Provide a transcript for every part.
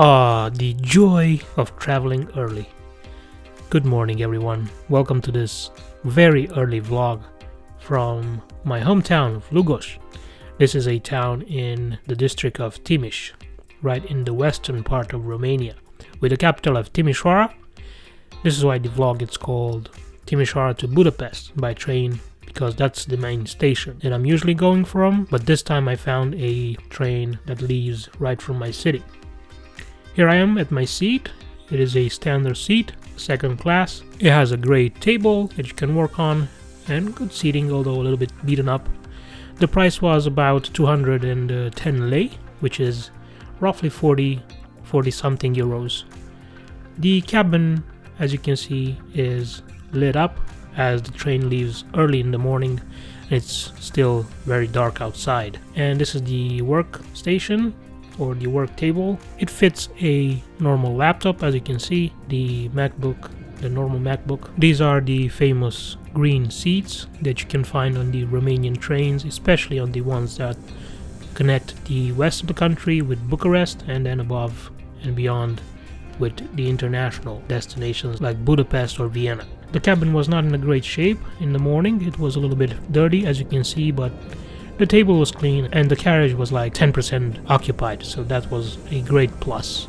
The joy of traveling early. Good morning, everyone. Welcome to this very early vlog from my hometown of Lugos. This is a town in the district of Timiș, right in the western part of Romania, with the capital of Timisoara. This is why the vlog is called Timisoara to Budapest by train, because that's the main station that I'm usually going from, but this time I found a train that leaves right from my city. Here I am at my seat. It is a standard seat, second class. It has a great table that you can work on and good seating, although a little bit beaten up. The price was about 210 lei, which is roughly 40 something euros. The cabin, as you can see, is lit up as the train leaves early in the morning. It's still very dark outside. And this is the work station or the work table. It fits a normal laptop, as you can see, the MacBook, the normal MacBook. These are the famous green seats that you can find on the Romanian trains, especially on the ones that connect the west of the country with Bucharest and then above and beyond with the international destinations like Budapest or Vienna. The cabin was not in a great shape in the morning. It was a little bit dirty, as you can see, but the table was clean and the carriage was like 10% occupied, so that was a great plus.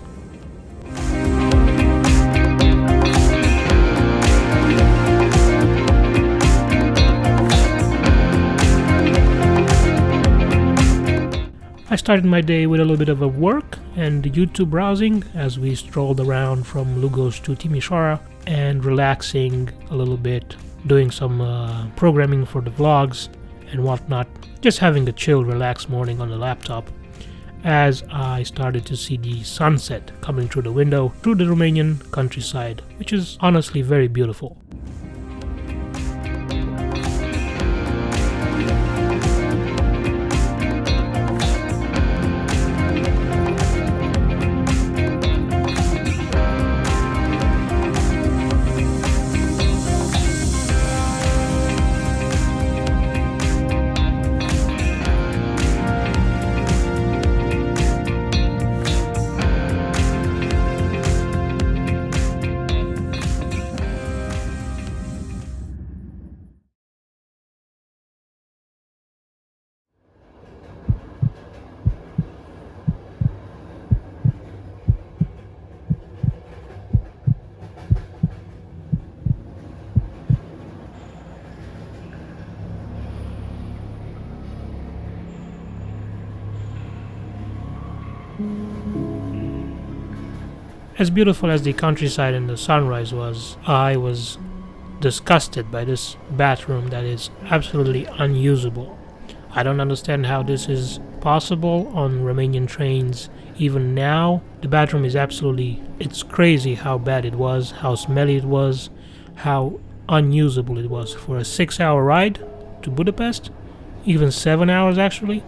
I started my day with a little bit of a work and YouTube browsing as we strolled around from Lugos to Timisoara and relaxing a little bit, doing some programming for the vlogs and whatnot. Just having a chill, relaxed morning on the laptop as I started to see the sunset coming through the window through the Romanian countryside, which is honestly very beautiful. As beautiful as the countryside and the sunrise was, I was disgusted by this bathroom that is absolutely unusable. I don't understand how this is possible on Romanian trains. Even now, the bathroom is it's crazy how bad it was, how smelly it was, how unusable it was. For a 6-hour ride to Budapest, even 7 hours actually,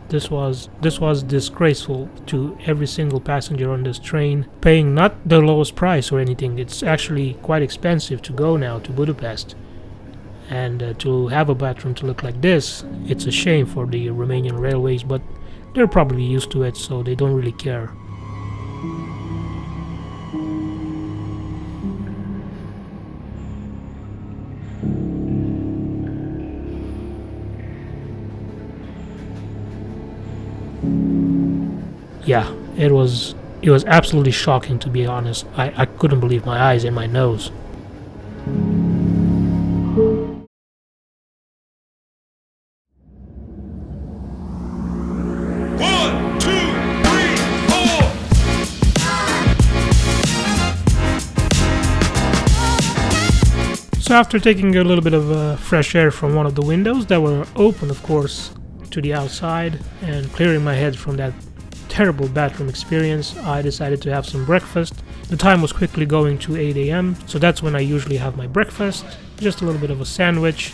This was disgraceful to every single passenger on this train, paying not the lowest price or anything. It's actually quite expensive to go now to Budapest. And to have a bathroom to look like this, it's a shame for the Romanian railways, but they're probably used to it, so they don't really care. Yeah, it was absolutely shocking, to be honest. I couldn't believe my eyes and my nose. One, two, three, four. So after taking a little bit of fresh air from one of the windows that were open, of course, to the outside, and clearing my head from that terrible bathroom experience, I decided to have some breakfast. The time was quickly going to 8 a.m, so that's when I usually have my breakfast. Just a little bit of a sandwich,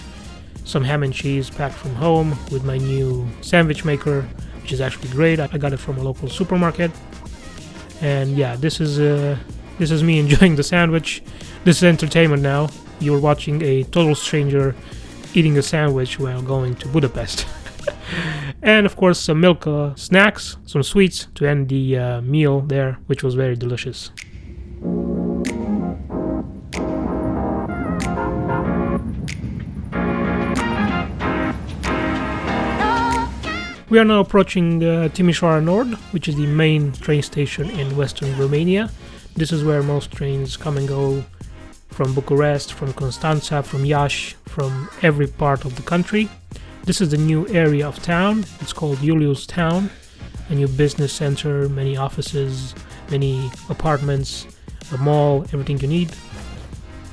some ham and cheese packed from home with my new sandwich maker, which is actually great. I got it from a local supermarket. And yeah, this is me enjoying the sandwich. This is entertainment now. You're watching a total stranger eating a sandwich while going to Budapest. And of course some milk snacks, some sweets to end the meal there, which was very delicious. We are now approaching Timisoara Nord, which is the main train station in western Romania. This is where most trains come and go from Bucharest, from Constanța, from Iași, from every part of the country. This is the new area of town. It's called Julius Town, a new business center, many offices, many apartments, a mall, everything you need.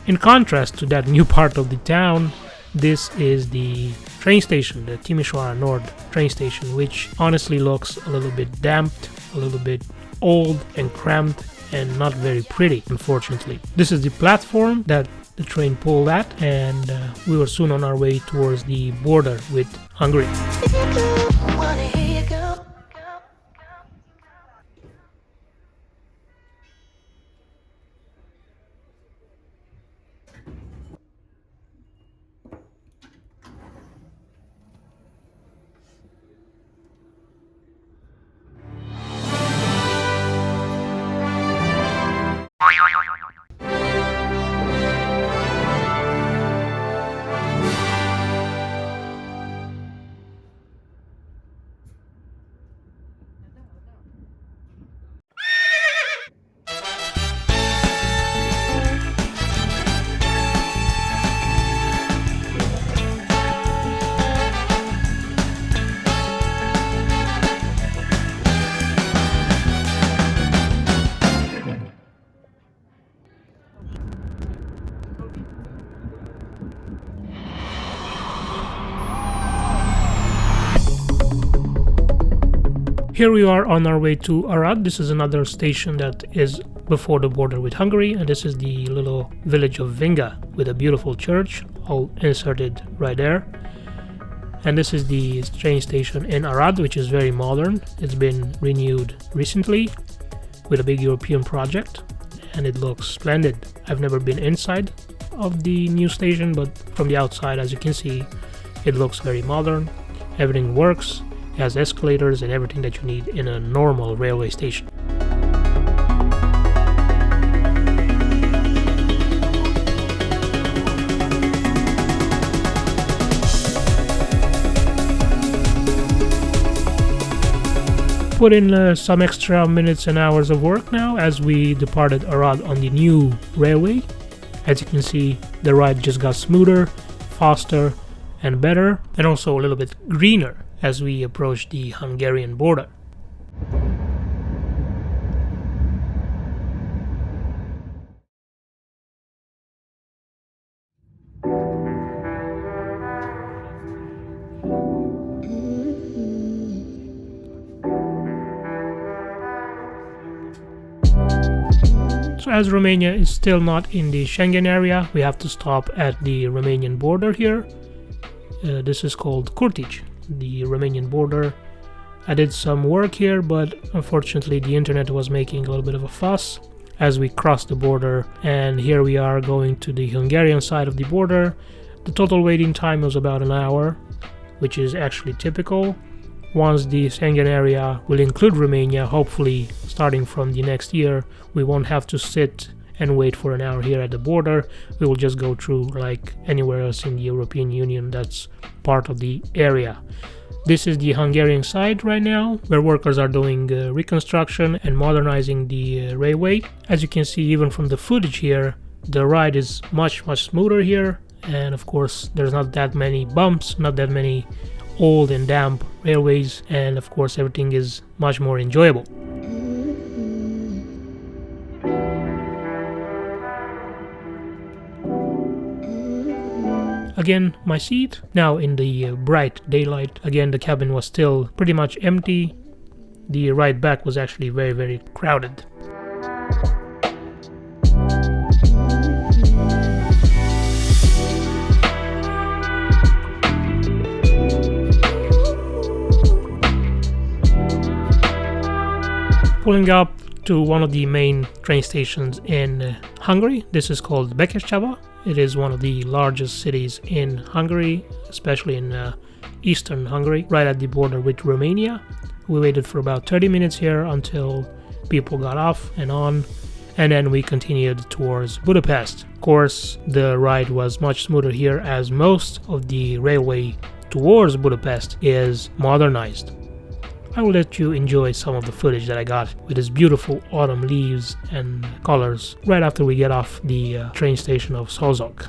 In contrast to that new part of the town, this is the train station, the Timisoara Nord train station, which honestly looks a little bit damped, a little bit old and cramped, and not very pretty, unfortunately. This is the platform that the train pulled at, and we were soon on our way towards the border with Hungary. Here we are on our way to Arad. This is another station that is before the border with Hungary, and this is the little village of Vinga with a beautiful church all inserted right there. And this is the train station in Arad, which is very modern. It's been renewed recently with a big European project, and it looks splendid. I've never been inside of the new station, but from the outside, as you can see, it looks very modern. Everything works. Has escalators and everything that you need in a normal railway station. Put in some extra minutes and hours of work now as we departed Arad on the new railway. As you can see, the ride just got smoother, faster and better, and also a little bit greener as we approach the Hungarian border. So as Romania is still not in the Schengen area, we have to stop at the Romanian border here. This is called Curtici, the Romanian border. I did some work here, but unfortunately the internet was making a little bit of a fuss as we crossed the border, and here we are going to the Hungarian side of the border. The total waiting time was about an hour, which is actually typical. Once the Schengen area will include Romania, hopefully starting from the next year, we won't have to sit and wait for an hour here at the border. We will just go through like anywhere else in the European Union that's part of the area. This is the Hungarian side right now, where workers are doing reconstruction and modernizing the railway. As you can see, even from the footage here, the ride is much smoother here, and of course there's not that many bumps, not that many old and damp railways, and of course everything is much more enjoyable. Again, my seat, now in the bright daylight. Again, the cabin was still pretty much empty. The ride back was actually very crowded. Pulling up to one of the main train stations in Hungary. This is called Békéscsaba. It is one of the largest cities in Hungary, especially in eastern Hungary, right at the border with Romania. We waited for about 30 minutes here until people got off and on, and then we continued towards Budapest. Of course, the ride was much smoother here as most of the railway towards Budapest is modernized. I will let you enjoy some of the footage that I got with these beautiful autumn leaves and colors right after we get off the train station of Szolnok.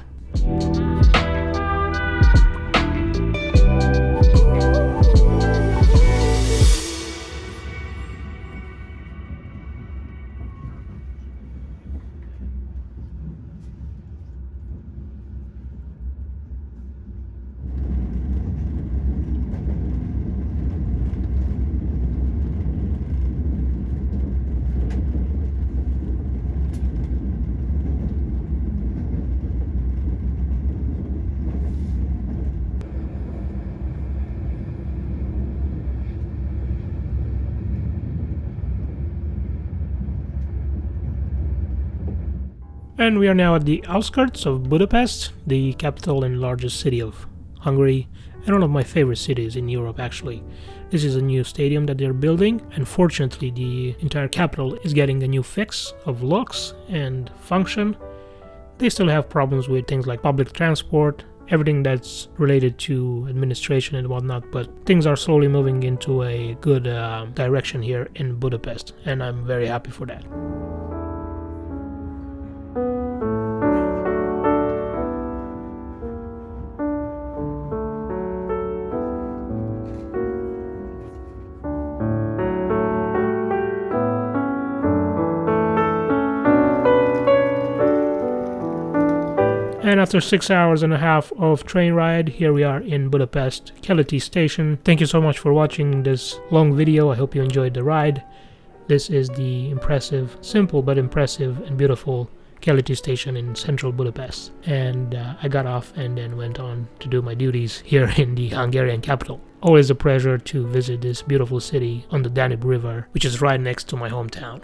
And we are now at the outskirts of Budapest, the capital and largest city of Hungary, and one of my favorite cities in Europe actually. This is a new stadium that they're building, and fortunately the entire capital is getting a new fix of looks and function. They still have problems with things like public transport, everything that's related to administration and whatnot, but things are slowly moving into a good direction here in Budapest, and I'm very happy for that. And after 6 hours and a half of train ride, here we are in Budapest, Keleti station. Thank you so much for watching this long video. I hope you enjoyed the ride. This is the impressive, simple but impressive and beautiful Keleti station in central Budapest. And I got off and then went on to do my duties here in the Hungarian capital. Always a pleasure to visit this beautiful city on the Danube River, which is right next to my hometown.